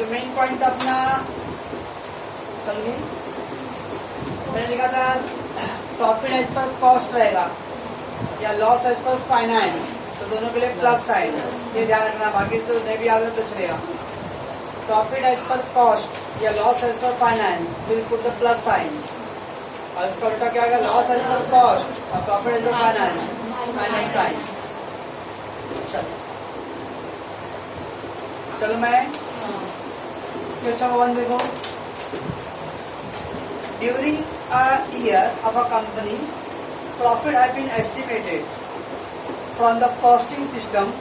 जो main point अपना समझिए, मैंने लिखा था प्रॉफिट एज पर कॉस्ट रहेगा या लॉस एज पर फाइनेंस, तो दोनों के लिए प्लस साइन, ये ध्यान रखना, बाकी तो नहीं भी आता तो चलेगा। प्रॉफिट एज पर कॉस्ट या loss as per finance, will put the plus sign, और इसका उल्टा क्या आएगा, लॉस एज पर कॉस्ट और profit as per finance, minus sign. चलो मैं क्वेश्चन 1 देखो। During a year of a company, profit have been estimated from the costing system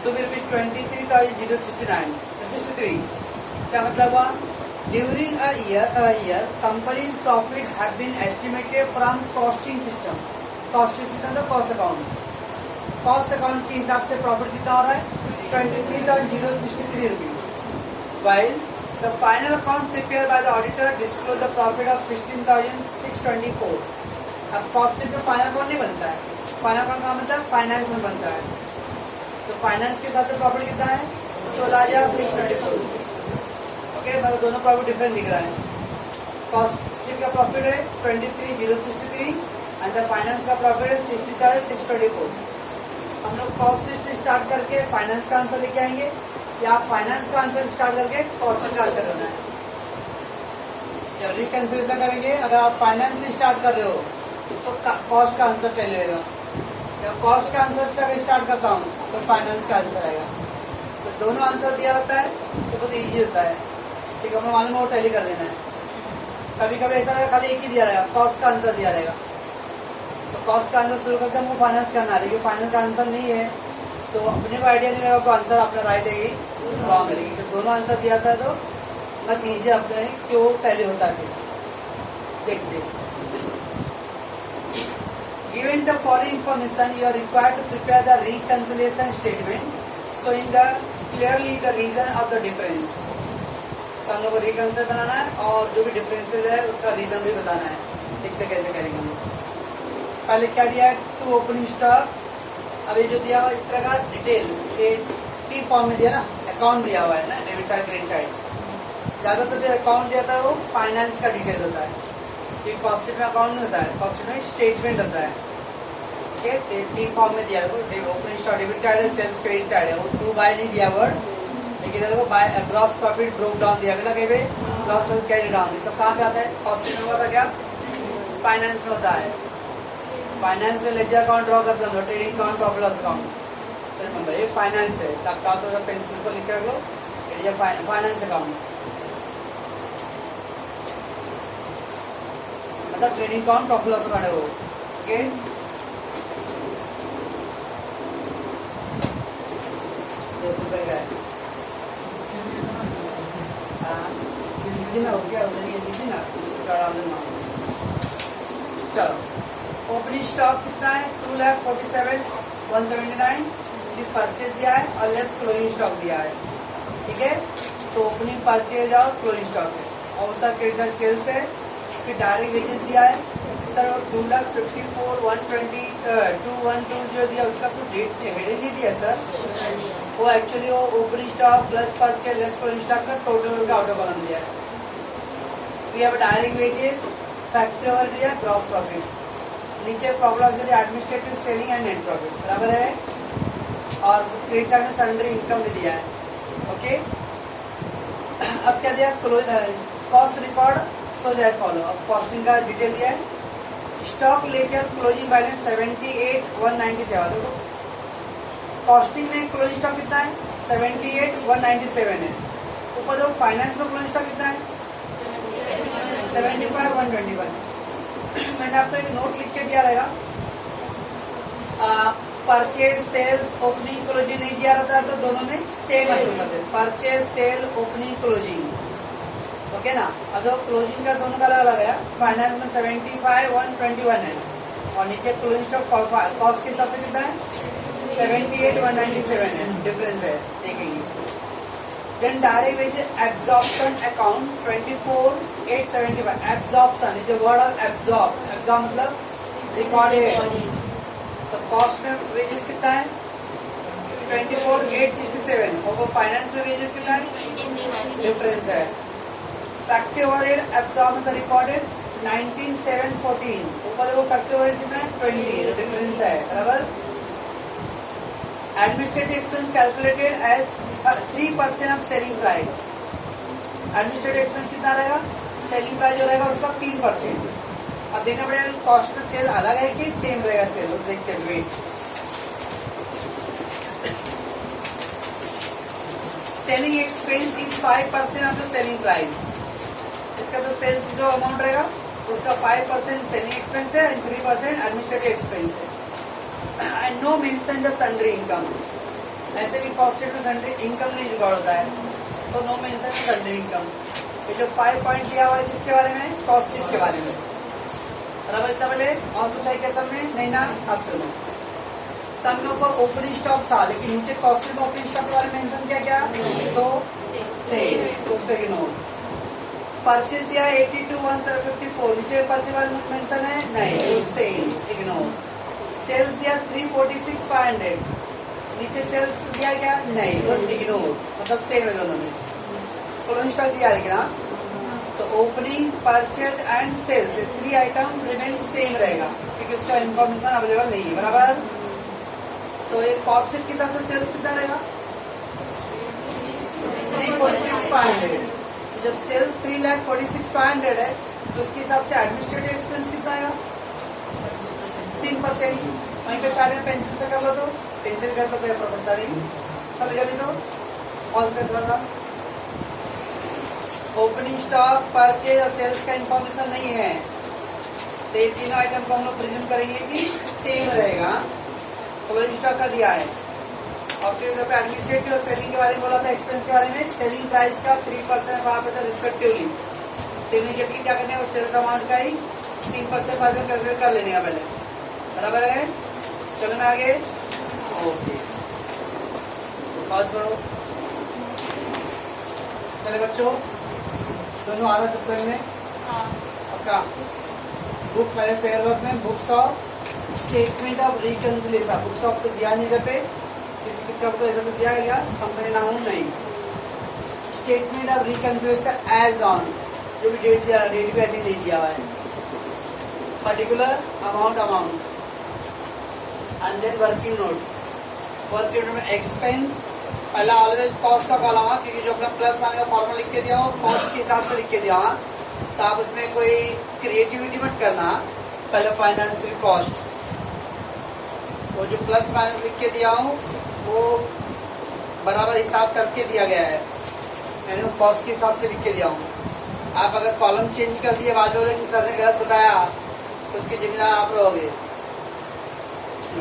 to be rupees 23,069. क्या मतलब हुआ? During a year companies profit have been estimated from costing system. Costing system तो cost account, cost account के हिसाब से profit कितना हो रहा है, 23,063 rupees. While the final account prepared by the auditor disclosed the profit of 16,624. अब cost से तो फाइनल अकाउंट नहीं बनता है, फाइनल अकाउंट का मतलब फाइनेंस में बनता है, तो फाइनेंस के साथ प्रॉफिट कितना है, 16,624. ओके, मतलब दोनों प्रॉफिट डिफरेंट दिख रहा है. कॉस्ट शीट का प्रॉफिट है 23,063 एंड द फाइनेंस का प्रॉफिट है 60,624. हम लोग कॉस्ट शीट से स्टार्ट करके फाइनेंस का आंसर लेके आएंगे, या फाइनेंस का आंसर स्टार्ट करके कॉस्ट का आंसर करना है. जब रिकंसिडरेशन करेंगे, अगर आप फाइनेंस से स्टार्ट कर रहे हो तो कॉस्ट का आंसर पहले होगा. जब कॉस्ट का आंसर से अगर स्टार्ट करता हूँ तो फाइनेंस का आंसर आएगा. तो दोनों आंसर दिया रहता है तो बहुत ईजी होता है. ठीक है, अपना मालूम है वो टैली कर देना है. कभी कभी ऐसा रहेगा खाली एक ही दिया रहेगा, कॉस्ट का आंसर दिया रहेगा, तो कॉस्ट का आंसर शुरू करके हमको फाइनेंस करना है. लेकिन फाइनेंस का आंसर नहीं है तो अपने को आइडिया नहीं लगा को आंसर अपना राइट है कि रॉन्ग है. लेकिन जब दोनों आंसर दिया था तो मत ईजी अपने क्यों टैली होता है. देखते given the following information you are required to prepare the reconciliation statement showing the clearly the reason of the difference. तो हम लोग को रिकंसिल बनाना है और जो भी डिफरेंसेस है उसका रीजन भी बताना है. देखते कैसे करेंगे हम लोग. पहले क्या दिया है, टू ओपनिंग स्टॉक. अब ये जो दिया हुआ इस तरह का डिटेल, ये टी फॉर्म में दिया ना, अकाउंट दिया हुआ है ना, डेबिट साइड क्रेडिट साइड. ज्यादातर जो अकाउंट दिया था वो फाइनेंस का डिटेल होता है, ये कॉस्ट शीट में अकाउंट नहीं होता है, कॉस्ट शीट में स्टेटमेंट होता है. ठीक है, टी फॉर्म में दिया है, ओपनिंग स्टॉक डेबिट साइड है, सेल्स क्रेडिट साइड है. वो टू बाय नहीं दिया वर्ड, लेकिन देखो by gross profit broke down दिया मिला कहीं पे, ग्रॉस प्रॉफिट कैरी डाउन, ये सब कहाँ पे आता है, कॉस्ट शीट में होता क्या, फाइनेंस में होता है. फाइनेंस में लेजर अकाउंट ड्रॉ करते हो, trading account, profit loss account. Remember ये फाइनेंस है, तब का तो पेंसिल को लिख रख लो, ये फाइनेंस अकाउंट मतलब trading account, profit loss account है वो. ओके, ₹200 का है. लीजिए ना, हो गया उधर, ये लीजिए ना, इसको डाल दूंगा. चलो, ओपनिंग स्टॉक कितना है, 2,47,179. परचेज दिया है और लेस क्लोजिंग स्टॉक दिया है. ठीक है, तो ओपनिंग परचेज और क्लोजिंग स्टॉक है, और उसका क्रेडिट सेल्स है. फिर डायरेक्ट वेजेस दिया है सर, और 2,54,120 जो दिया उसका तो डेट हेडेज ही दिया सर. वो एक्चुअली वो opening stock plus purchase less closing stock का टोटल का आउटर कॉलम दिया है. We have direct wages, factory over दिया, ग्रॉस प्रॉफिट. नीचे problem administrative selling and net profit बराबर है, और क्रेडिट साइड में सरेंडर इनकम भी दिया है. ओके, अब क्या दिया, कॉस्ट रिकॉर्ड सो जाए फॉलो. अब कॉस्टिंग का डिटेल दिया है. स्टॉक लेकर क्लोजिंग बैलेंस 78,197. देखो कॉस्टिंग में क्लोजिंग स्टॉक कितना है, 78,197 है. ऊपर देखो फाइनेंस में क्लोजिंग स्टॉक कितना है, 75,121. मैंने आपको एक नोट लिख के दिया रहेगा. परचेज सेल्स ओपनिंग क्लोजिंग नहीं दिया रहता तो दोनों में सेम है, purchase sale opening closing. Okay ना. अब जो क्लोजिंग का दोनों का अलग अलग है, फाइनेंस में 75,121 है, और नीचे क्लोजिंग स्टॉक कॉस्ट के हिसाब से कितना है, 78,197 है. डिफरेंस है, देखेंगे. Then direct wages absorption account 24,875. Absorption is the word of absorb. Absorb मतलब रिकॉर्डेड. तो कॉस्ट में वेजेस कितना है, 24,867 और वो फाइनेंस में वेजेस कितना है, डिफरेंस है। Factory overhead absorb the recorded 19,714, ऊपर देखो फैक्ट्री ओवरहेड कितना है 20, डिफरेंस है बराबर। Administrative expense calculated as 3% of selling price, administrative expense कितना रहेगा, सेलिंग प्राइस जो रहेगा उसका 3%। अब देखना पड़ेगा कॉस्ट पे सेल अलग है कि सेम रहेगा सेल, देखते हैं wait. Selling expense is 5% of the selling price, इसका तो सेल्स जो अमाउंट रहेगा उसका 5% सेलिंग एक्सपेंस है एंड 3% एडमिनिस्ट्रेटिव एक्सपेंस है। And no mention the sundry income, ऐसे भी कॉस्ट शीट में सन्ड्री इनकम नहीं रिकॉर्ड होता है, तो नो मेंशन सन्ड्री इनकम। ये जो 5 पॉइंट दिया हुआ है किसके बारे में, कॉस्ट शीट के बारे में बराबर। इतना पहले और कुछ है क्या सब में, नहीं ना। अब सुनो, सब में ऊपर ओपनिंग स्टॉक था लेकिन नीचे कॉस्ट शीट ओपनिंग स्टॉक के बारे में मेंशन किया क्या, तो सेल, तो उसका इग्नोर। परचेज दिया 82,154, नीचे परचेज वाले मेंशन है नहीं, तो सेल, इग्नोर। सेल्स दिया 346,500, नीचे सेल्स दिया क्या, नहीं, तो इग्नोर, मतलब सेम है दोनों में। क्लोजिंग स्टॉक दिया है क्या, तो opening, purchase and sales 3 item remain same रहेगा क्योंकि उसका इंफॉर्मेशन अवेलेबल नहीं है बराबर। तो ये कॉस्ट शीट के हिसाब से सेल्स कितना रहेगा 346,500, जब सेल्स 3,46,500 है तो उसके हिसाब से एडमिनिस्ट्रेटिव एक्सपेंस कितना आएगा 3%। वहीं पे सारे पेंसिल से कर लो, तो पेंसिल कर तो कोई फर्क पड़ता नहीं, चल जल्दी तो पॉज कर थोड़ा सा। ओपनिंग स्टॉक, परचेज और सेल्स का इंफॉर्मेशन नहीं है तो ये तीनों आइटम को हम लोग प्रेजेंट करेंगे कि सेम रहेगा। क्लोजिंग स्टॉक का दिया है और फिर उधर पे एडमिनिस्ट्रेटिव और सेलिंग के बारे में बोला था, एक्सपेंस के बारे में। सेलिंग प्राइस का 3% वहाँ पे था रिस्पेक्टिवली, तो इमीडिएटली क्या करने है उस सेल्स अमाउंट का ही 3% बाद में कैलकुलेट कर लेने का पहले, बराबर है। चलो मैं आगे, ओके पॉज करो। चले बच्चों, दोनों आ रहा चैप्टर में आपका बुक पहले फेयर वर्क में books of statement of reconciliation, books of तो दिया नहीं इधर पे, किसी किताब को इधर पे दिया गया, कंपनी नाम नहीं। Statement of reconciliation as on, जो भी डेट दिया, डेट भी ऐसे नहीं दिया हुआ है, particular amount and then working note. Working note में एक्सपेंस पहला ऑलवेज कॉस्ट का कॉलम है क्योंकि जो अपना प्लस माइनस का फॉर्मूला लिख के दिया हो कॉस्ट के हिसाब से लिख के दिया, तो आप उसमें कोई क्रिएटिविटी मत करना। पहले फाइनेंस फिर कॉस्ट, वो जो प्लस माइनस लिख के दिया हूँ वो बराबर हिसाब करके दिया गया है, मैंने वो कॉस्ट के हिसाब से लिख के दिया हूँ। आप अगर कॉलम चेंज कर दिए बाद में बोले कि सर ने गलत बताया तो उसकी जिम्मेदार आप रहोगे।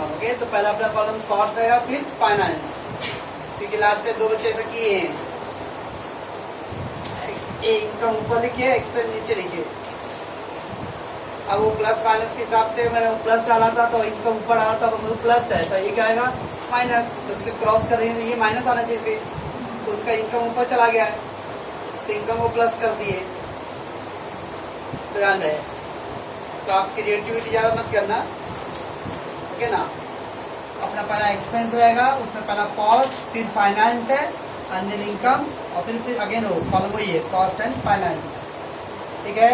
ओके, तो पहला अपना कॉलम कॉस्ट रहेगा फिर फाइनेंस, क्योंकि लास्ट में 2 बच्चे ऐसा किए हैं, इनकम ऊपर लिखिए एक्सपेंस नीचे लिखिए। अब वो प्लस माइनस के हिसाब से मैंने प्लस डाला था तो इनकम ऊपर डाला था, तो प्लस है तो ये क्या आएगा माइनस, तो उसके क्रॉस करेंगे तो ये माइनस आना चाहिए थे, तो उनका इनकम ऊपर चला गया है तो इनकम को प्लस कर दिए, ध्यान रहे। तो आप क्रिएटिविटी ज्यादा मत करना, ओके ना। अपना पहला एक्सपेंस रहेगा, उसमें पहला कॉस्ट फिर फाइनेंस है एंड देन इनकम और फिर अगेन वो कॉलम वही है कॉस्ट एंड फाइनेंस, ठीक है।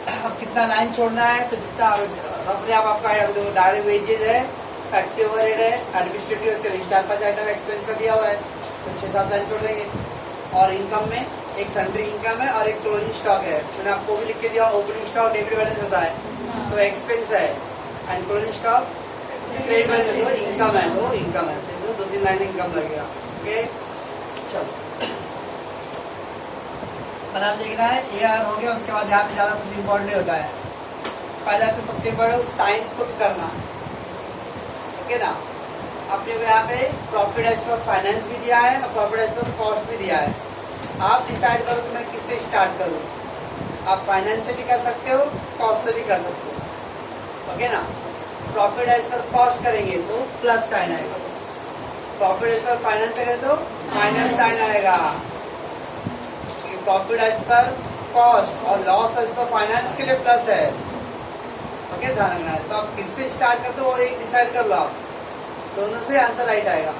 अब कितना लाइन छोड़ना है, तो जितना रफली आप आपका डायरेक्ट वेजेज है, फैक्ट्री ओवरहेड है, एडमिनिस्ट्रेटिव सेलिंग 4-5 आइटम एक्सपेंस का दिया हुआ है, तो 6-7 लाइन छोड़ देंगे। और इनकम में एक सन्ड्री इनकम है और एक क्लोजिंग स्टॉक है, मैंने आपको भी लिख के दिया। ओपनिंग स्टॉक डेबिट बैलेंस होता है तो एक्सपेंस है and closing stock credit balance है, तो इनकम है, तो इनकम है, तो 2-3 लाइन इनकम लगेगा, ओके। चलो बना देखना है, ये हो गया। उसके बाद यहाँ पे ज्यादा कुछ इम्पोर्टेंट होता है। पहला तो सबसे बड़ा साइन पुट करना, ओके ना। आपने यहाँ पे प्रॉफिट एज पर फाइनेंस भी दिया है और प्रॉफिट एज पर कॉस्ट भी दिया है। आप डिसाइड करो कि मैं किससे स्टार्ट करूँ। आप फाइनेंस से भी कर सकते हो, कॉस्ट से भी कर सकते हो, ओके ना। प्रॉफिट एज पर कॉस्ट करेंगे तो प्लस साइन आएगा, प्रॉफिट एज पर फाइनेंस से करें तो माइनस साइन आएगा। प्रॉफिट एज पर कॉस्ट और लॉस एज पर फाइनेंस के लिए प्लस है, ओके, ध्यान रखना है। तो आप किससे स्टार्ट करते हो वो एक डिसाइड कर लो आप, दोनों से आंसर राइट आएगा।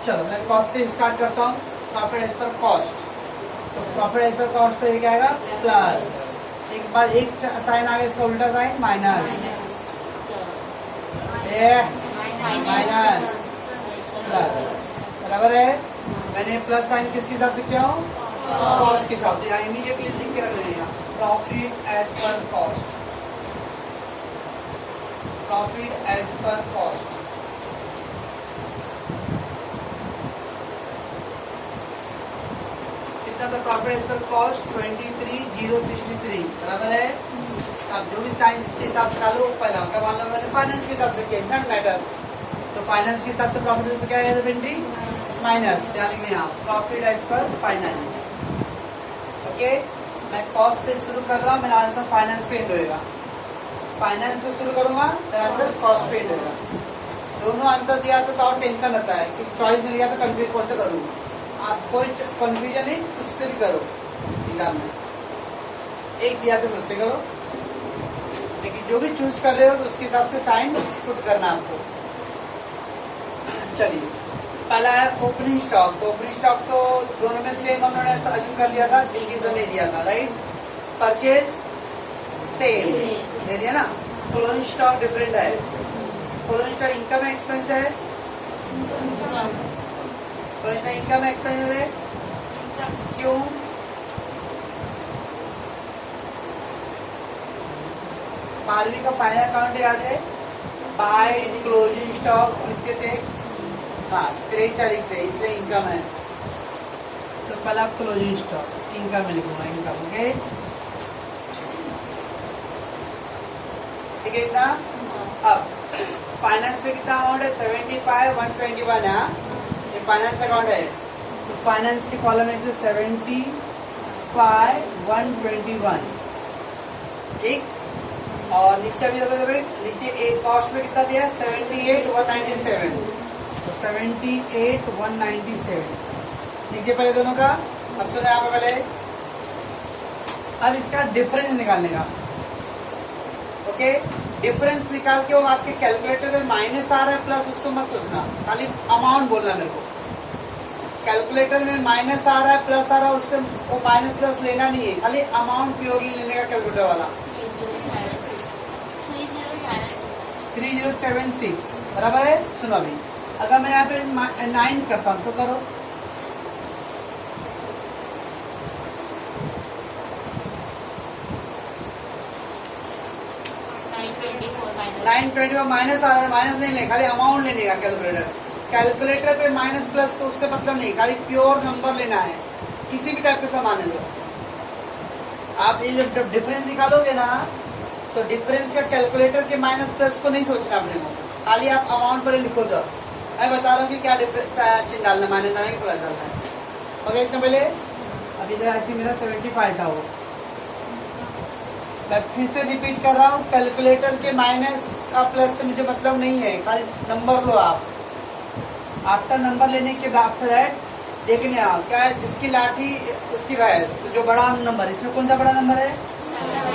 चलो मैं कॉस्ट से स्टार्ट करता हूँ. Profit as per cost. तो प्रॉफिट एज पर कॉस्ट तो ये क्या आएगा प्लस. एक बार एक साइन आ गया, इसका उल्टा साइन माइनस. माइनस प्लस बराबर है. मैंने प्लस साइन किसके हिसाब से किया हूँ? कॉस्ट के हिसाब से. यहाँ इमीडिएटली लिख के रख लेंगे profit as per cost. Profit as per cost. कितना था प्रॉफिट एज पर कॉस्ट? 23,063 बराबर है. अब जो भी साइंस के हिसाब से डालो पहला क्या मान लो मैंने फाइनेंस के हिसाब से किया. Not matter. तो फाइनेंस के हिसाब से प्रॉफिट तो क्या है एंट्री माइनस. डालेंगे यहाँ profit as per finance. Okay मैं कॉस्ट से शुरू कर रहा हूँ, मेरा आंसर फाइनेंस पे होएगा. फाइनेंस पे शुरू करूंगा, मेरा आंसर कॉस्ट पे होएगा. दोनों आंसर दिया तो और टेंशन रहता है कि चॉइस मिल गया तो कंफ्यूज कौन सा करूँ. आप कोई कंफ्यूजन नहीं, उससे भी करो एग्जाम में. एक दिया तो उससे करो, लेकिन जो भी चूज कर रहे हो तो उसके हिसाब से साइन पुट करना आपको. चलिए पहला है ओपनिंग स्टॉक. तो ओपनिंग स्टॉक तो दोनों में सेम उन्होंने अज्यूम कर लिया था, बिल्कुल तो नहीं दिया था राइट. परचेज सेल दे दिया ना. क्लोजिंग स्टॉक डिफरेंट है. क्लोजिंग स्टॉक इनकम एक्सपेंस है. क्लोजिंग स्टॉक इनकम एक्सपेंस है. क्यों? बारहवीं का फाइनल अकाउंट याद है. बाय क्लोजिंग स्टॉक लिखते थे. हाँ क्रेडिट लिखते हैं, इसलिए इनकम है. तो पहला क्लोजिंग स्टॉक इनकम में लिखूंगा. इनकम ओके ठीक है. इतना अब फाइनेंस में कितना अमाउंट है? 75,121 है. ये फाइनेंस अकाउंट है. तो फाइनेंस के कॉलम में 75,121 ठीक. और नीचे भी देखो नीचे एक कॉस्ट में कितना दिया है? 78,197. तो 78,197 लीजिए पहले दोनों का. अब सुनो यहाँ पे पहले. अब इसका डिफरेंस निकालने का. ओके डिफरेंस निकाल के वो आपके कैलकुलेटर में माइनस आ रहा है प्लस, उसको मत सोचना, खाली अमाउंट बोलना मेरे को. कैलकुलेटर में माइनस आ रहा है प्लस आ रहा है, उससे वो माइनस प्लस लेना नहीं है, खाली अमाउंट प्योरली लेने का कैलकुलेटर वाला. 3076 बराबर है. सुनो अभी अगर मैं यहाँ पे 9 करता हूँ तो करो. नाइन 24 माइनस आ रहा है, माइनस नहीं ले, खाली अमाउंट लेने का कैलकुलेटर. कैलकुलेटर पे माइनस प्लस उससे मतलब नहीं, खाली प्योर नंबर लेना है. किसी भी टाइप के सामान ले लो. आप ये जब डिफरेंस निकालोगे ना तो डिफरेंस या कैलकुलेटर के माइनस प्लस को नहीं सोचना अपने को, खाली आप अमाउंट पर लिखो. तो मैं बता रहा हूँ कि क्या डिफरेंस चिन्ह डालना, माइनस डालना प्लस डालना है. ओके इतना पहले. अब इधर आई थी मेरा 75 था वो. मैं फिर से रिपीट कर रहा हूँ, कैलकुलेटर के माइनस का प्लस से मुझे मतलब नहीं है, खाली नंबर लो आप. आफ्टर नंबर लेने के बाद आफ्टर दैट देखने आओ क्या है. जिसकी लाठी उसकी भैंस. तो जो बड़ा नंबर इसमें कौन सा बड़ा नंबर है?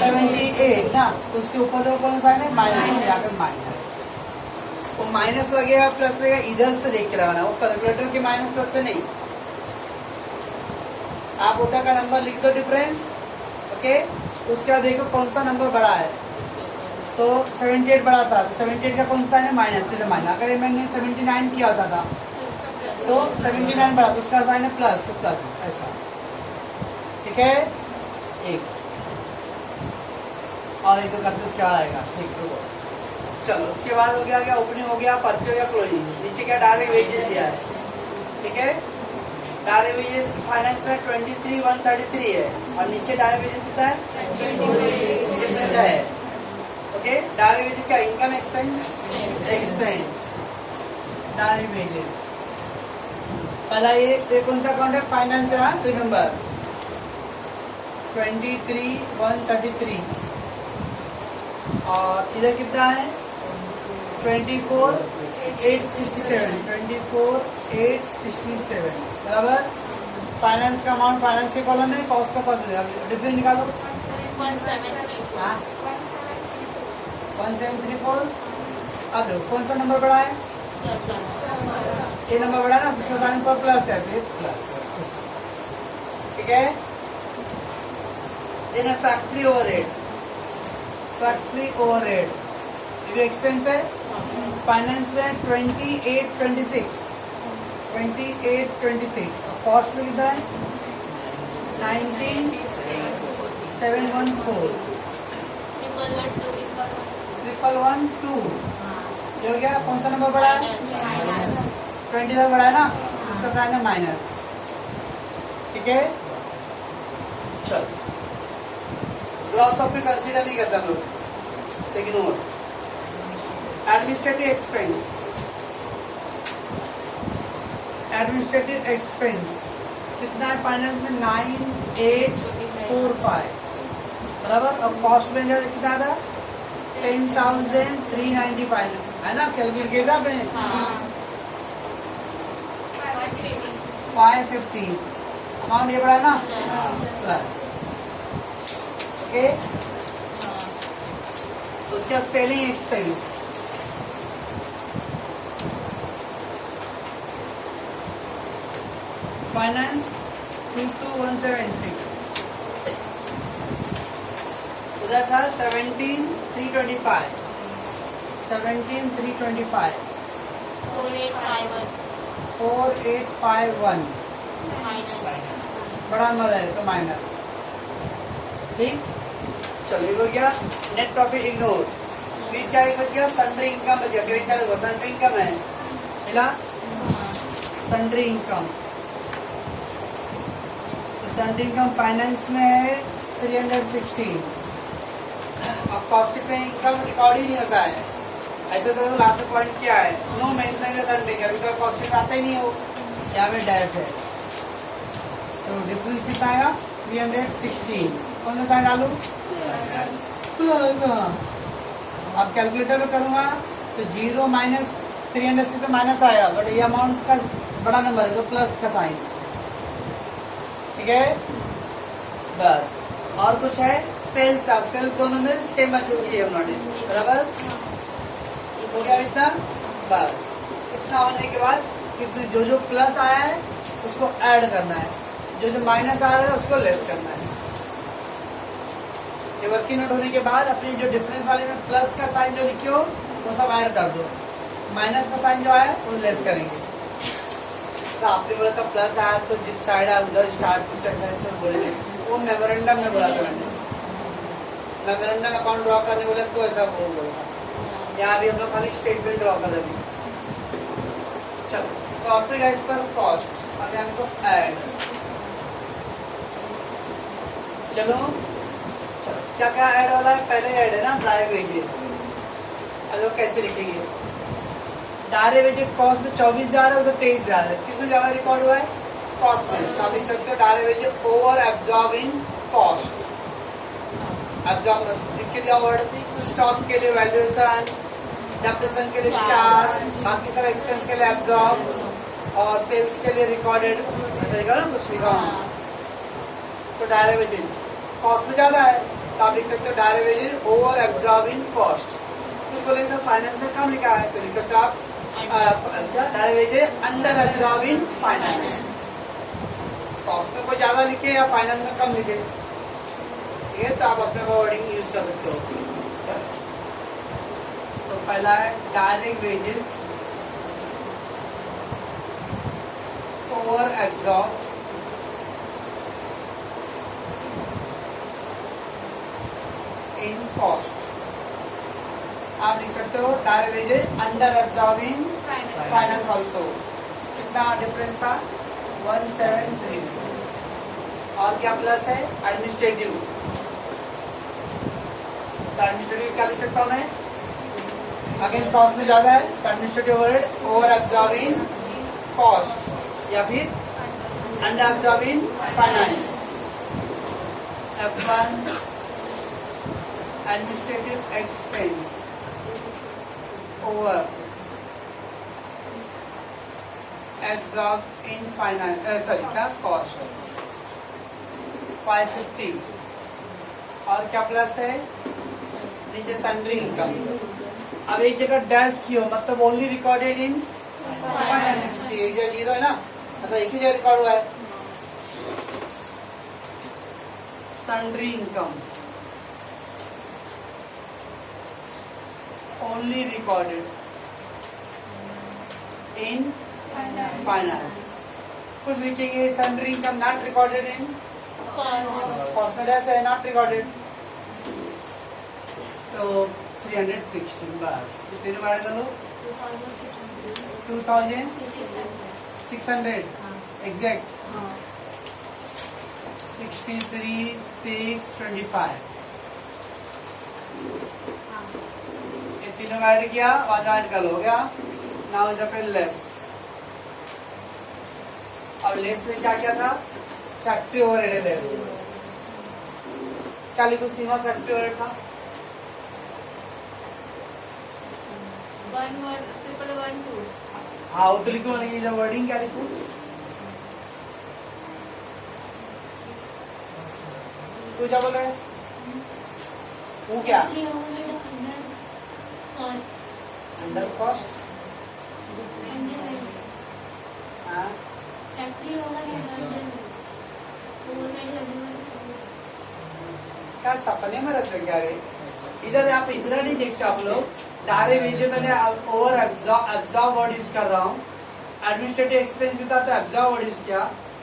78 ना. तो उसके ऊपर तो कौन सा है? माइनस. यहाँ पे माइनस. वो माइनस लगेगा प्लस लगेगा, इधर से देख के लगाना, वो कैलकुलेटर के माइनस प्लस से नहीं. आप उधर का नंबर लिख दो डिफरेंस. ओके उसके बाद देखो कौन सा नंबर बड़ा है. तो 78 बड़ा था, तो 78 का कौन सा है? माइनस. तो माइनस. अगर मैंने 79 किया होता था तो 79 बड़ा, तो उसका साइन है प्लस, तो प्लस ऐसा. ठीक है. एक और एक तो करते क्या आएगा. ठीक है चलो उसके बाद हो गया क्या? ओपनिंग हो गया, परचेज हो गया, क्लोजिंग. नीचे क्या डायरेक्ट वेजेस दिया है. ठीक है. डायरेक्ट वेजेस फाइनेंस में 23,133 है और नीचे डायरेक्ट वेजेस कितना है? डिफरेंट है. ओके डायरेक्ट वेजेस क्या? Income expense. Expense direct wages. पहला ये कौन सा अकाउंट है? फाइनेंस है. रिमेम्बर 23,133 और इधर कितना है? 24,867. 24,867 बराबर. फाइनेंस का अमाउंट फाइनेंस के कॉलम में, कॉस्ट का कॉलम में. डिफरेंस निकालो. 1734. अब देखो कौन सा नंबर बड़ा है? ये नंबर बड़ा ना, दूसरा साइन पर प्लस है, तो प्लस, ठीक है। Then factory overhead, factory overhead ये एक्सपेंस है। फाइनेंस में 2826 और कॉस्ट में कितना है 19714 11112 जो हो गया। कौन सा नंबर बड़ा है 27 बड़ा है ना, उसका साइन है माइनस, ठीक है। चलो ग्रॉस ऑफ कंसीडर नहीं करता हम लोग, लेकिन और एडमिनिस्ट्रेटिव एक्सपेंस, एडमिनिस्ट्रेटिव एक्सपेंस कितना है फाइनेंस में 9845 बराबर। और कॉस्ट में कितना था 10,395 है ना, कैलकुलेट किया था आपने 515 अमाउंट ये बड़ा है ना प्लस, ओके। उसका सेलिंग एक्सपेंस फाइनेंस 22176 उधर था 17,325 4851 बड़ा नंबर है तो माइनस, ठीक। चलिए हो गया। नेट प्रॉफिट इग्नोर, फिर क्या बच गया सन्ड्री इनकम बच गया, सन्ड्री इनकम है मिला, sundry income. Sundry income finance में है 316 और कॉस्ट में इनकम रिकॉर्ड ही नहीं होता है। ऐसे तो लास्ट पॉइंट क्या है नो मेंशन का सन्ड्री का, अभी तो कॉस्ट आता ही नहीं हो, यहाँ पे डैश है, तो डिफरेंस कितना आएगा 316। कौन सा साइन डालू अब कैलकुलेटर में करूंगा तो 0 माइनस 300 से तो माइनस आएगा, बट ये अमाउंट का बड़ा नंबर है तो प्लस का साइन, ठीक है। बस और कुछ है सेल्स का, सेल्स दोनों में सेम असूल की है बराबर, हो गया इतना। बस इतना होने के बाद इसमें जो जो प्लस आया है उसको ऐड करना है, जो जो माइनस आ रहा है उसको लेस करना है। ये वर्किंग नोट होने के बाद अपनी जो डिफरेंस वाले में प्लस का साइन जो लिखे हो वो सब ऐड कर दो, माइनस का साइन जो आया वो लेस करेंगे। तो आपने बोला था प्लस आया तो जिस साइड आप उधर स्टार्ट कुछ ऐसा बोलेंगे, वो मेमोरेंडम में बोला था मैंने, मेमोरेंडम अकाउंट ड्रॉ करने बोले तो ऐसा बोला। यहाँ भी हम लोग खाली स्टेटमेंट ड्रॉ कर रहे। चलो प्रॉफिट एज पर कॉस्ट, अगर हमको ऐड, चलो क्या क्या ऐड वाला है, पहले ऐड है ना डायरेक्ट वेजेस। अब लोग कैसे लिखेंगे डायरेक्ट वेजेस, कॉस्ट में 24,000 है, उधर 23,000 है, किसमें ज्यादा रिकॉर्ड हुआ है कॉस्ट में, तो आप लिख सकते हो direct wages over absorb in cost. Absorb लिख के दिया वर्ड, स्टॉक के लिए वैल्यूएशन, डेप्रिसिएशन के लिए चार्ज, बाकी सब एक्सपेंस के लिए एब्जॉर्ब और सेल्स के लिए रिकॉर्डेड, ऐसा लिखा ना कुछ लिखा। तो डायरेक्ट वेजेस कॉस्ट में ज्यादा है तो आप लिख सकते हो direct wages over absorb in cost. कुछ बोलेंगे सर फाइनेंस में कम लिखा है तो लिख सकते हो आप direct wages under absorb in finance. Cost में कोई ज्यादा लिखे या फाइनेंस में कम लिखे, ये तो आप अपने वर्डिंग यूज कर सकते हो। तो पहला है direct wages over absorb in cost. आप लिख सकते हो direct wages under absorb in finance also. कितना डिफरेंस था 173 और क्या प्लस है एडमिनिस्ट्रेटिव, तो एडमिनिस्ट्रेटिव क्या लिख सकता हूँ मैं, अगेन कॉस्ट में ज्यादा है तो administrative overhead over absorb in cost या फिर under absorb in finance. F1 administrative expense over absorbed in finance cost 550 और क्या प्लस है नीचे सन्ड्री इनकम। अब एक जगह डैश की हो मतलब only recorded in finance finance की जो 0 है ना, मतलब एक ही जगह रिकॉर्ड हुआ है। Sundry income only recorded in finance. कुछ लिखेंगे sundry income not recorded in cost में है, नॉट रिकॉर्डेड, तो 316 बस कितने डिवाइड कर लो 2600 एग्जैक्ट 63,625 ये तीनों ऐड किया, वन ऐड कर लो, हो गया। नाउ इज फिर लेस। अब लेस में क्या क्या था, फैक्ट्री ओवरहेड है लेस। क्या लिखो सीमा, फैक्ट्री ओवरहेड था 1112। हाँ वो तो लिखो, नहीं जब वर्डिंग क्या लिखो, तू क्या बोल रहा है, वो क्या अंडर कॉस्ट, हाँ क्या सपने में रहते क्या रे, इधर आप इधर नहीं देखते आप लोग, डायरेक्ट रीजन मैंने ओवर एब्जॉर्ब वर्ड यूज कर रहा हूँ। एडमिनिस्ट्रेटिव एक्सपेंस भी था तो एब्जॉर्ब वर्ड यूज किया,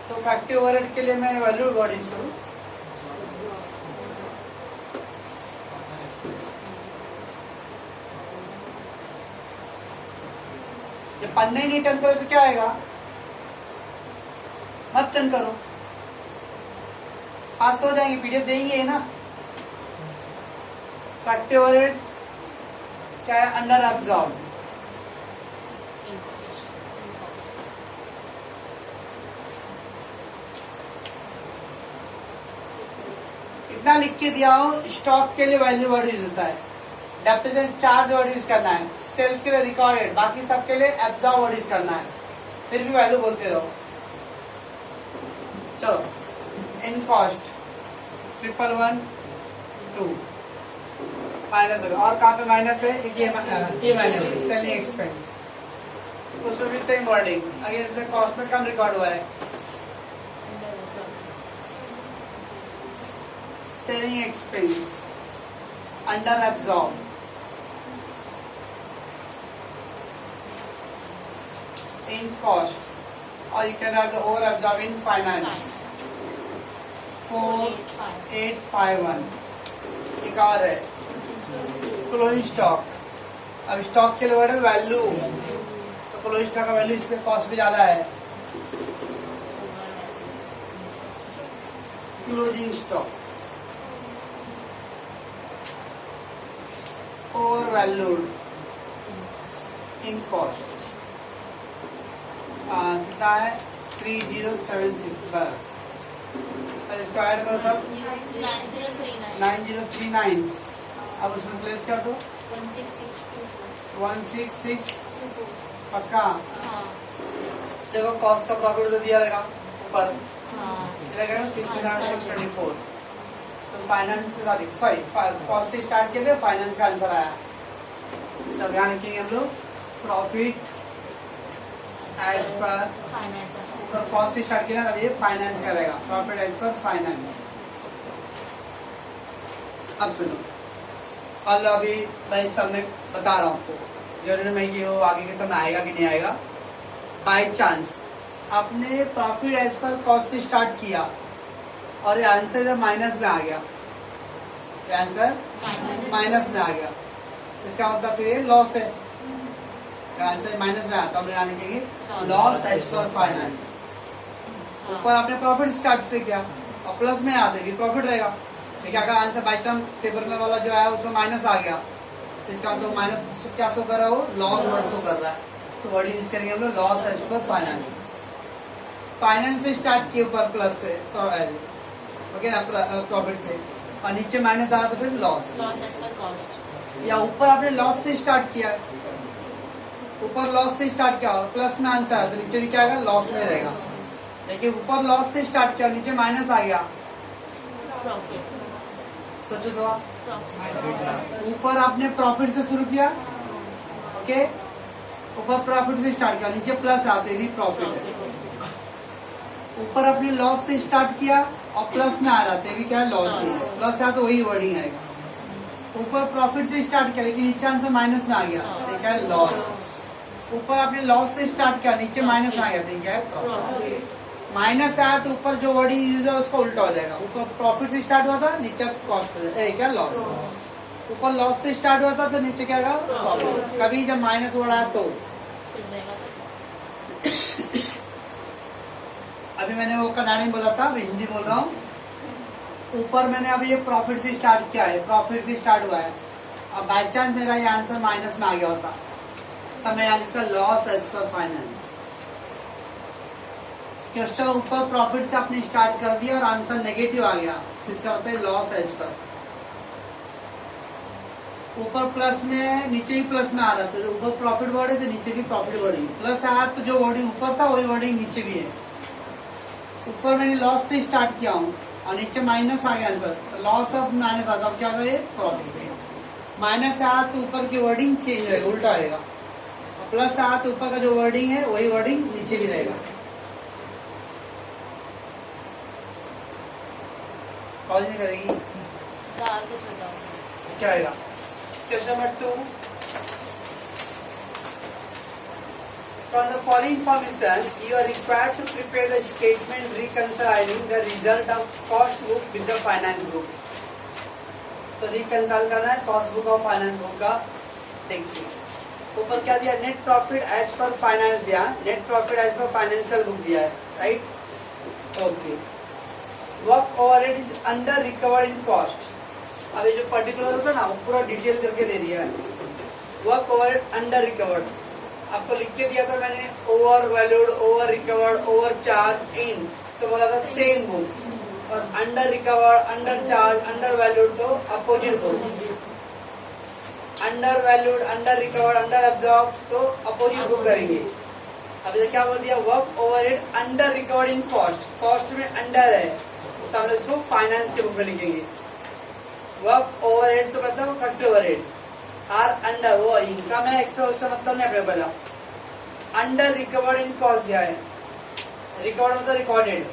तो फैक्ट्री ओवरहेड के लिए मैं वैल्यू वर्ड यूज करूँ। जब पन्ने ही नहीं टर्न करो तो क्या आएगा, मत टर्न करो, पास हो जाएंगे, पीडीएफ देंगे ना। फैक्ट्री ओवरहेड क्या है, अंडर एब्जॉर्ब, इतना लिख के दिया हो। स्टॉक के लिए वैल्यू वर्ड यूज होता है, डेप्रिसिएशन चार्ज वर्ड यूज करना है, सेल्स के लिए रिकॉर्डेड, बाकी सब के लिए एब्जॉर्ब वर्ड यूज करना है, फिर भी वैल्यू बोलते रहो। चलो इन कॉस्ट 1112 माइनस होगा, और कहाँ पे माइनस है, ये माइनस सेलिंग एक्सपेंस, उसमें भी सेम वर्डिंग, अगेन इसमें कॉस्ट में कम रिकॉर्ड हुआ है। Selling expense under absorb, in cost, और you can have the over absorb in finance 4851। एक और है क्लोजिंग स्टॉक, अब स्टॉक के लिए वर्ड है वैल्यू, तो क्लोजिंग स्टॉक का वैल्यू इस पे कॉस्ट भी ज्यादा है। Closing stock over valued in cost कितना है 3076 बस, और इसको ऐड करो सब 9039, अब उसमें प्लेस कर दो 166 पक्का। देखो कॉस्ट का प्रॉफिट तो दिया रहेगा ऊपर, 69,624, तो फाइनेंस सॉरी कॉस्ट से स्टार्ट किए थे, फाइनेंस का आंसर आया। तो ध्यान रखेंगे हम लोग, प्रॉफिट एज पर ऊपर कॉस्ट से स्टार्ट किया, तब ये फाइनेंस का रहेगा, प्रॉफिट एज पर फाइनेंस। अब सुनो, और अभी मैं इस समय बता रहा हूँ आपको, जरूरी नहीं कि वो आगे के समय आएगा कि नहीं आएगा। बाई चांस आपने प्रॉफिट एज पर कॉस्ट से स्टार्ट किया और ये आंसर जब माइनस में आ गया, ये आंसर माइनस में आ गया, इसका मतलब फिर ये लॉस है। आंसर माइनस में आता है, लिखेंगे लॉस एज पर फाइनेंस। ऊपर आपने प्रॉफिट स्टार्ट से किया और प्लस में आते प्रॉफिट रहेगा, लेकिन अगर आंसर बाई चांस पेपर में वाला जो है उसमें माइनस आ गया, तो इसका तो माइनस क्या शो कर रहा है, वो लॉस वर्ड शो कर रहा है, तो वर्ड यूज करेंगे हम लोग loss as per finance. Finance से स्टार्ट किए ऊपर प्लस से, ओके ना, प्रॉफिट से, और नीचे माइनस आ रहा तो फिर लॉस, या ऊपर आपने लॉस से स्टार्ट किया, ऊपर लॉस से स्टार्ट किया और प्लस में आंसर है, तो नीचे भी क्या आएगा, लॉस में रहेगा। लेकिन ऊपर लॉस से स्टार्ट किया और नीचे माइनस आ गया, सोचो तो ऊपर आपने प्रॉफिट से शुरू किया, ओके, ऊपर प्रॉफिट से स्टार्ट किया, नीचे प्लस आते भी प्रॉफिट है। ऊपर अपने लॉस से स्टार्ट किया और प्लस में आ जाते भी क्या है, लॉस ही है। प्लस आ तो वही वर्डिंग आएगा। ऊपर प्रॉफिट से स्टार्ट किया लेकिन नीचे आंसर माइनस में आ गया, तो क्या है, लॉस। ऊपर आपने लॉस से स्टार्ट किया, नीचे माइनस में आ गया, तो क्या है, प्रॉफिट। माइनस आया तो ऊपर जो वर्डिंग यूज है उसका उल्टा हो जाएगा। ऊपर प्रॉफिट से स्टार्ट हुआ था, नीचे कॉस्ट हो जाएगा, क्या, लॉस। ऊपर लॉस से स्टार्ट हुआ था तो नीचे क्या आएगा, प्रॉफिट। कभी जब माइनस वर्ड आया तो अभी मैंने वो कन्नड़ी में बोला था, अभी हिंदी बोल रहा हूँ। ऊपर मैंने अभी ये प्रॉफिट से स्टार्ट किया है, प्रॉफिट से स्टार्ट हुआ है। अब बाई चांस मेरा ये आंसर माइनस में आ गया होता तब मैं आज का loss as per finance. Question ऊपर प्रॉफिट से आपने स्टार्ट कर दिया और आंसर नेगेटिव आ गया, इसका मतलब लॉस एज पर। ऊपर प्लस में, नीचे ही प्लस में आ रहा, तो ऊपर प्रॉफिट वर्ड है तो नीचे भी प्रॉफिट वर्डिंग। प्लस आया तो जो वर्डिंग ऊपर था वही वर्डिंग नीचे भी है। ऊपर मैंने लॉस से स्टार्ट किया हूँ और नीचे माइनस आ गया आंसर, तो लॉस ऑफ माइनस आता, अब क्या होगा, प्रॉफिट। माइनस आया तो ऊपर की वर्डिंग चेंज होगा, उल्टा रहेगा। प्लस आया तो ऊपर का जो वर्डिंग है वही वर्डिंग नीचे भी रहेगा। कॉल नहीं करेगी, क्या आएगा। Question number 2, from the following information you are required to prepare the statement reconciling the result of cost book with the finance book। तो रिकंसाइल करना है कॉस्ट बुक और फाइनेंस बुक का। देखिए ऊपर क्या दिया, net profit as per finance दिया, net profit as per financial book दिया है, right. Okay, work overhead is under recovered in cost. अब ये जो पर्टिकुलर होता है ना वो पूरा डिटेल करके दे दिया है। वर्क ओवरहेड अंडर रिकवर्ड आपको लिख के दिया था मैंने, over valued, over recovered, over charge in, तो बोला था सेम बुक। और under recovered, under charge, under valued तो opposite book. Under valued, under recovered, under absorb तो अपोजिट बुक करेंगे। अभी क्या बोल दिया, work overhead under recovered in cost, cost में अंडर है तो हम इसको फाइनेंस के बुक में लिखेंगे। वर्क ओवरहेड तो मतलब फैक्ट्री ओवरहेड, आर अंडर वो इनकम है, एक्स्ट्रा उसका मतलब नहीं अपने बोला। अंडर रिकवर्ड इन कॉस्ट दिया है, रिकवर्ड मतलब रिकॉर्डेड,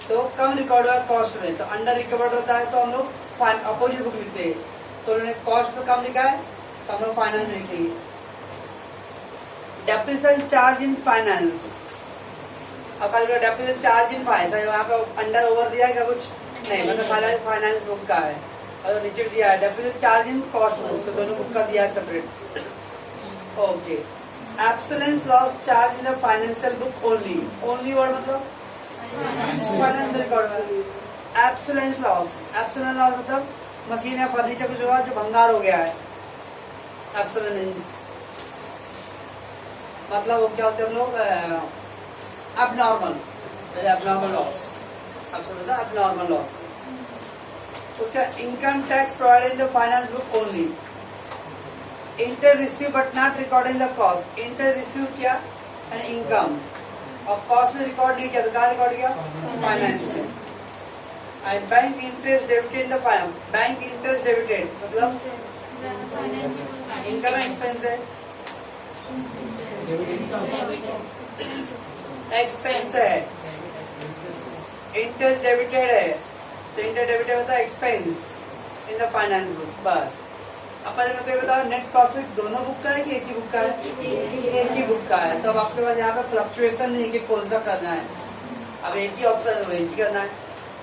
तो कम रिकॉर्ड हुआ कॉस्ट में, तो अंडर रिकवर्ड रहता है तो हम लोग अपोजिट बुक लिखते हैं। तो उन्होंने कॉस्ट पे कम लिखा है तो हम लोग फाइनेंस में लिखेंगे। डेप्रिसिएशन चार्ज इन फाइनेंस, अब डेप्रिसिएशन चार्ज इन फाइनेंस यहाँ पे अंडर ओवर दिया है क्या, कुछ नहीं, मतलब खाली फाइनेंस बुक का है। और नीचे दिया है depreciation charge in cost book, तो दोनों बुक का दिया है separate. Okay, absolute loss charge in the financial book only, only word मतलब फाइनेंस रिकॉर्ड में। एब्सोल्यूट लॉस, एब्सोल्यूट लॉस मतलब मशीन या फर्नीचर कुछ हुआ जो भंगार हो गया है। एब्सोल्यूट मतलब वो क्या होते हैं हम लोग, abnormal, abnormal loss, absolute abnormal loss. उसका income tax provided in the finance book only. Interest receive but not recording the cost, interest receive किया इनकम और कॉस्ट में रिकॉर्ड नहीं किया तो कहाँ रिकॉर्ड किया, finance. And bank interest debited in the finance, bank interest debited मतलब income expense है, एक्सपेंस है, इंटरेस्ट डेबिटेड है तो इंटर डेबिटेड होता है expense in the finance book. बस अपन ने बताओ नेट प्रॉफिट दोनों बुक का है कि एक ही बुक का है, एक ही बुक का है। तो अब आपके पास यहाँ पे फ्लक्चुएशन नहीं कि कौन सा करना है, अब एक ही ऑप्शन है, एक ही करना है।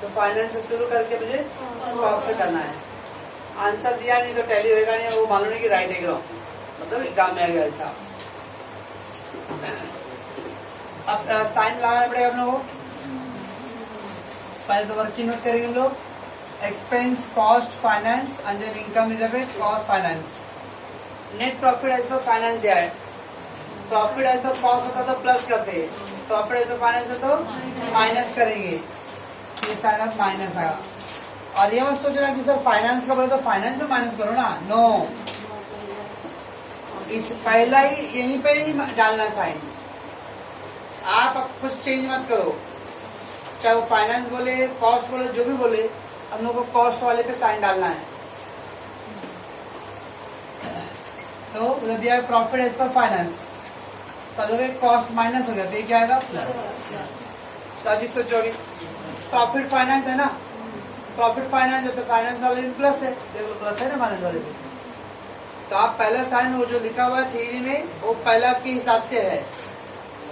तो फाइनेंस से शुरू करके मुझे कॉस्ट से करना है। आंसर दिया नहीं तो टैली होगा नहीं, वो मालूम नहीं कि राइट है रॉन्ग, मतलब एग्जाम में आएगा ऐसा। अब साइन लगाना पड़ेगा हम लोगों को। पहले तो वर्किंग नोट करेंगे हम लोग, expense cost finance under income इधर cost finance. Net profit as per finance दिया है, प्रॉफिट एज पर कॉस्ट होता तो प्लस करते हैं, प्रॉफिट एज पर फाइनेंस हो तो माइनस करेंगे, ये फाइनेंस माइनस आएगा। और ये मत सोचना कि सर फाइनेंस का बोले तो फाइनेंस में माइनस करो ना, नो, इस पहला ही यहीं पे ही डालना साइन। आप अब कुछ चेंज मत करो, चाहे वो फाइनेंस बोले कॉस्ट बोले जो भी बोले, हम लोग को कॉस्ट वाले पे साइन डालना है। तो उधर दिया है प्रॉफिट एज पर फाइनेंस, तो कॉस्ट माइनस हो गया, तो ये क्या आएगा प्लस। लॉजिक सोचोगे, प्रॉफिट फाइनेंस है ना, प्रॉफिट फाइनेंस है तो फाइनेंस वाले भी प्लस है, देखो प्लस है ना फाइनेंस वाले भी। तो आप पहला साइन वो जो लिखा हुआ है थ्योरी में वो पहला के हिसाब से है।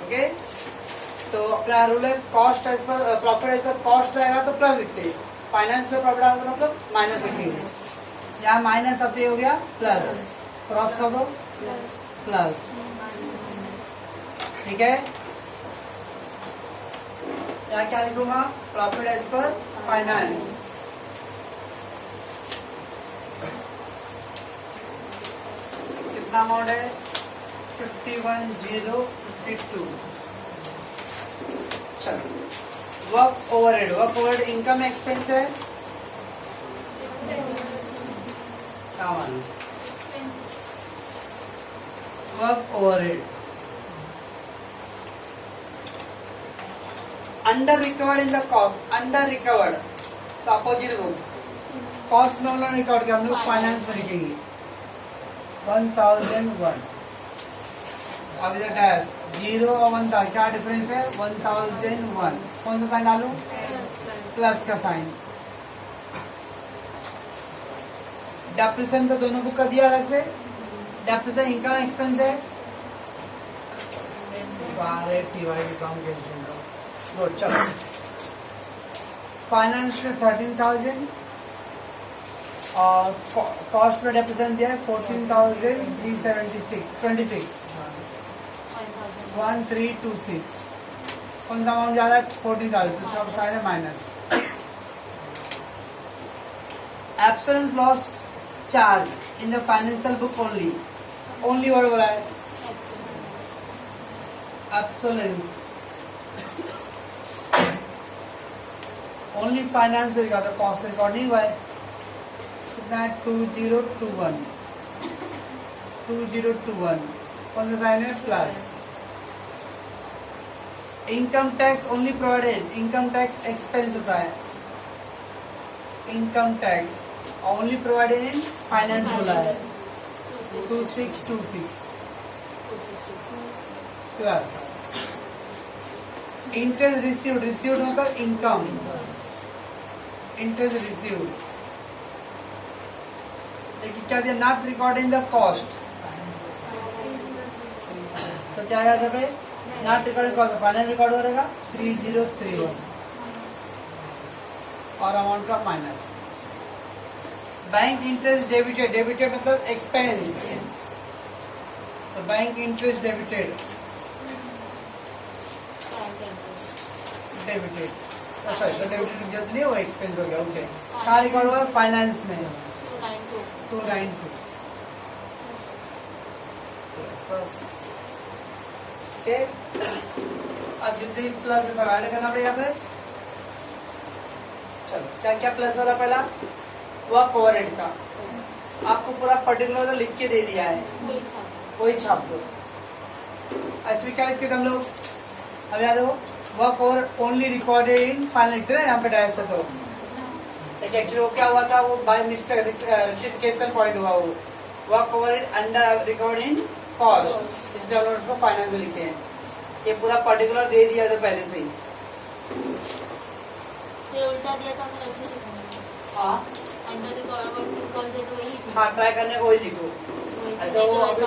ओके, तो अपना रूल है cost as per profit as per cost रहेगा तो प्लस लिखते हैं, फाइनेंस पे प्रॉफिट आएगा तो मतलब माइनस लिखेंगे। यहाँ माइनस अब ये हो गया प्लस, क्रॉस कर दो प्लस, ठीक है। यहाँ क्या लिखूंगा, प्रॉफिट एज पर फाइनेंस, कितना अमाउंट है 51,052। चलो, work overhead, work overhead income expense है, work overhead under recovered in the cost, under recovered तो अपोजिट बुक, कॉस्ट में उन्होंने रिकॉर्ड किया, हम लोग फाइनेंस में लिखेंगे 1001। अब इधर डैश 0 और 1 था, क्या डिफरेंस है 1001, कौन सा साइन डालू, प्लस का साइन। डेप्रिसिएशन तो दोनों बुक का दिया अलग से, डेप्रिसिएशन इनकम एक्सपेंस है, गुड। चलो, फाइनेंस 13,000 और कॉस्ट में डेप्रिसिएशन दिया है 14,376 26 1326, कौन सा अमाउंट ज्यादा है 14,000, तो इसका साइन है minus. Absence loss charge in the financial book only, only word बोला है एब्सोलेंस, ओनली फाइनेंस में लिखा था, कॉस्ट रिकॉर्ड नहीं हुआ है। कितना है 2021 2021, कौन सा साइन है plus. Income tax only provided, income tax expense होता है, income tax only provided in finance बोला है 2626 प्लस। इंटरेस्ट रिसीव्ड, रिसीव्ड मतलब इनकम, इंटरेस्ट रिसीव्ड, देखिए क्या दिया, not record in the cost, तो क्या आया था भाई, not record cost, final record हो रहेगा 3031 और अमाउंट का minus. Bank interest debited, debited मतलब एक्सपेंस, तो bank interest debited, debited sorry तो डेबिटेड जल्द नहीं, वो एक्सपेंस हो गया। ओके, कहाँ रिकॉर्ड हुआ, फाइनेंस में 292। ओके, अब जितनी प्लस है सब ऐड करना पड़ेगा फिर। चलो, क्या क्या प्लस वाला, पहला वर्क ओवरहेड का आपको पूरा पर्टिकुलर लिख के दे दिया है, वही छाप दो। ऐसे क्या लिखते थे हम लोग, अब याद हो, work over only recorded in final लिखते ना यहाँ पे डायरेक्ट से, तो एक्चुअली वो क्या हुआ था, वो बाय मिस्टेक रेक्टिफिकेशन पॉइंट हुआ, वो work overhead under record in cost, इसलिए हम लोग उसको फाइनेंस में लिखे हैं। ये पूरा पर्टिकुलर दे दिया था पहले से ही, ये उल्टा दिया था, मैं ऐसे लिखूंगी। हाँ अंडर रिकॉर्ड कॉस्ट है तो वही लिखूंगी। हाँ, ट्राई करने को वही लिखो, ऐसा वो अभी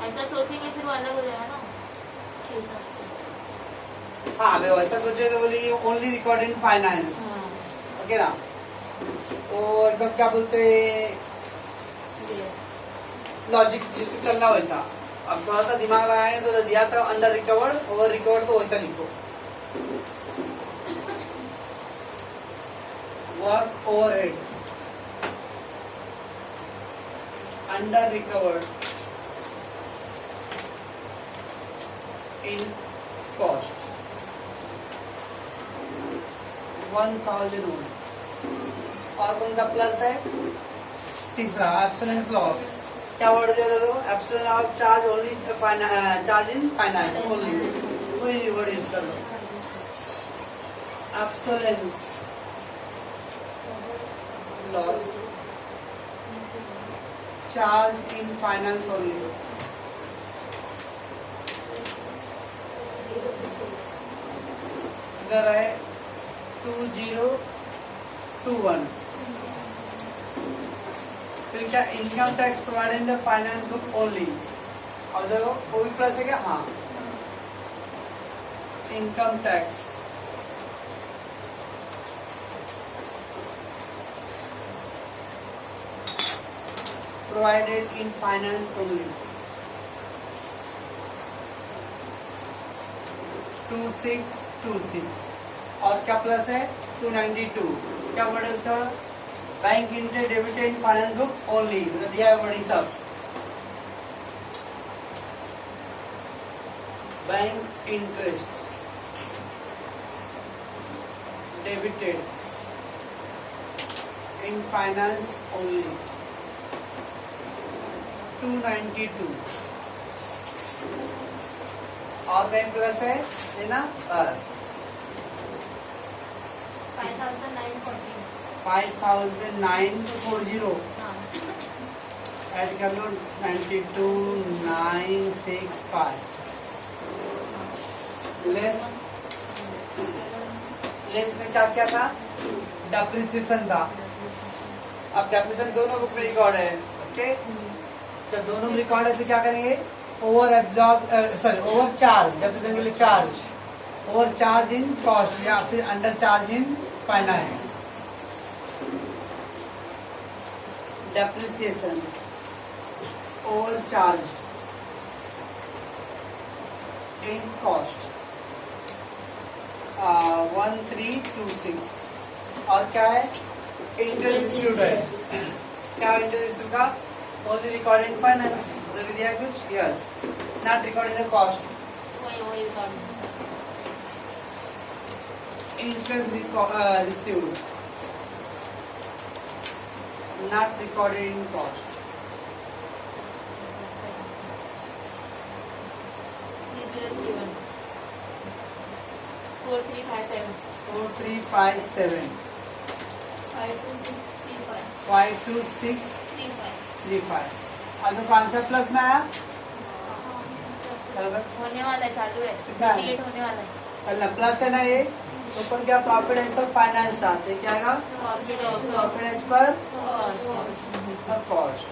ऐसा सोचेंगे फिर वो अलग हो जाएगा ना के हिसाब से। हाँ, अभी वैसा सोचे तो बोलिए only record in finance, okay ना, तो एकदम क्या बोलते लॉजिक जिसको चलना वैसा। अब थोड़ा सा दिमाग लगाएंगे तो दिया था अंडर रिकवर्ड, ओवर रिकवर्ड तो वैसा लिखो, work overhead under recovered in cost 1001। और कौन सा प्लस है, तीसरा एब्सोल्यूट लॉस, क्या वर्ड दे दो, absolute of charge only charge in finance only, कोई वर्ड यूज कर लो, absolute loss charge in finance only. इधर है 2021। फिर क्या income tax provided in the finance book only. और देखो वो भी प्लस है क्या? हाँ, income tax provided in finance only 2626। और क्या प्लस है? 292। क्या वर्ड है उसका? Bank interest debited in finance book only, दिया है वर्डिंग सब। बैंक इंटरेस्ट डेबिटेड इन फाइनेंस ओनली 292। और बैंक प्लस है ना, बस 5940 ऐड कर लो 92965 लेस में क्या क्या था? डेप्रिसिएशन था। अब डेप्रिसिएशन दोनों बुक में रिकॉर्ड है। ओके, जब दोनों में रिकॉर्ड है तो क्या करेंगे? ओवर चार्ज, डेप्रिसिएशन के लिए charge, over charge in cost या फिर under charge in finance. Depreciation over charge in cost 1326। और क्या है? इंटरेस्ट है। क्या इंटरेस्ट का? Only record in finance. दिया है कुछ? Yes, not record in the cost. Interest received, not recorded in cost. 3031 4357 4357 52635 52635। अब तो कॉन्सेप्ट प्लस में आया। होने वाला है, चालू है, कितना है? 58 होने वाला है। पहला प्लस है ना ये, ऊपर क्या? प्रॉफिट एज पर फाइनेंस आते क्या? Profit profit as per cost cost.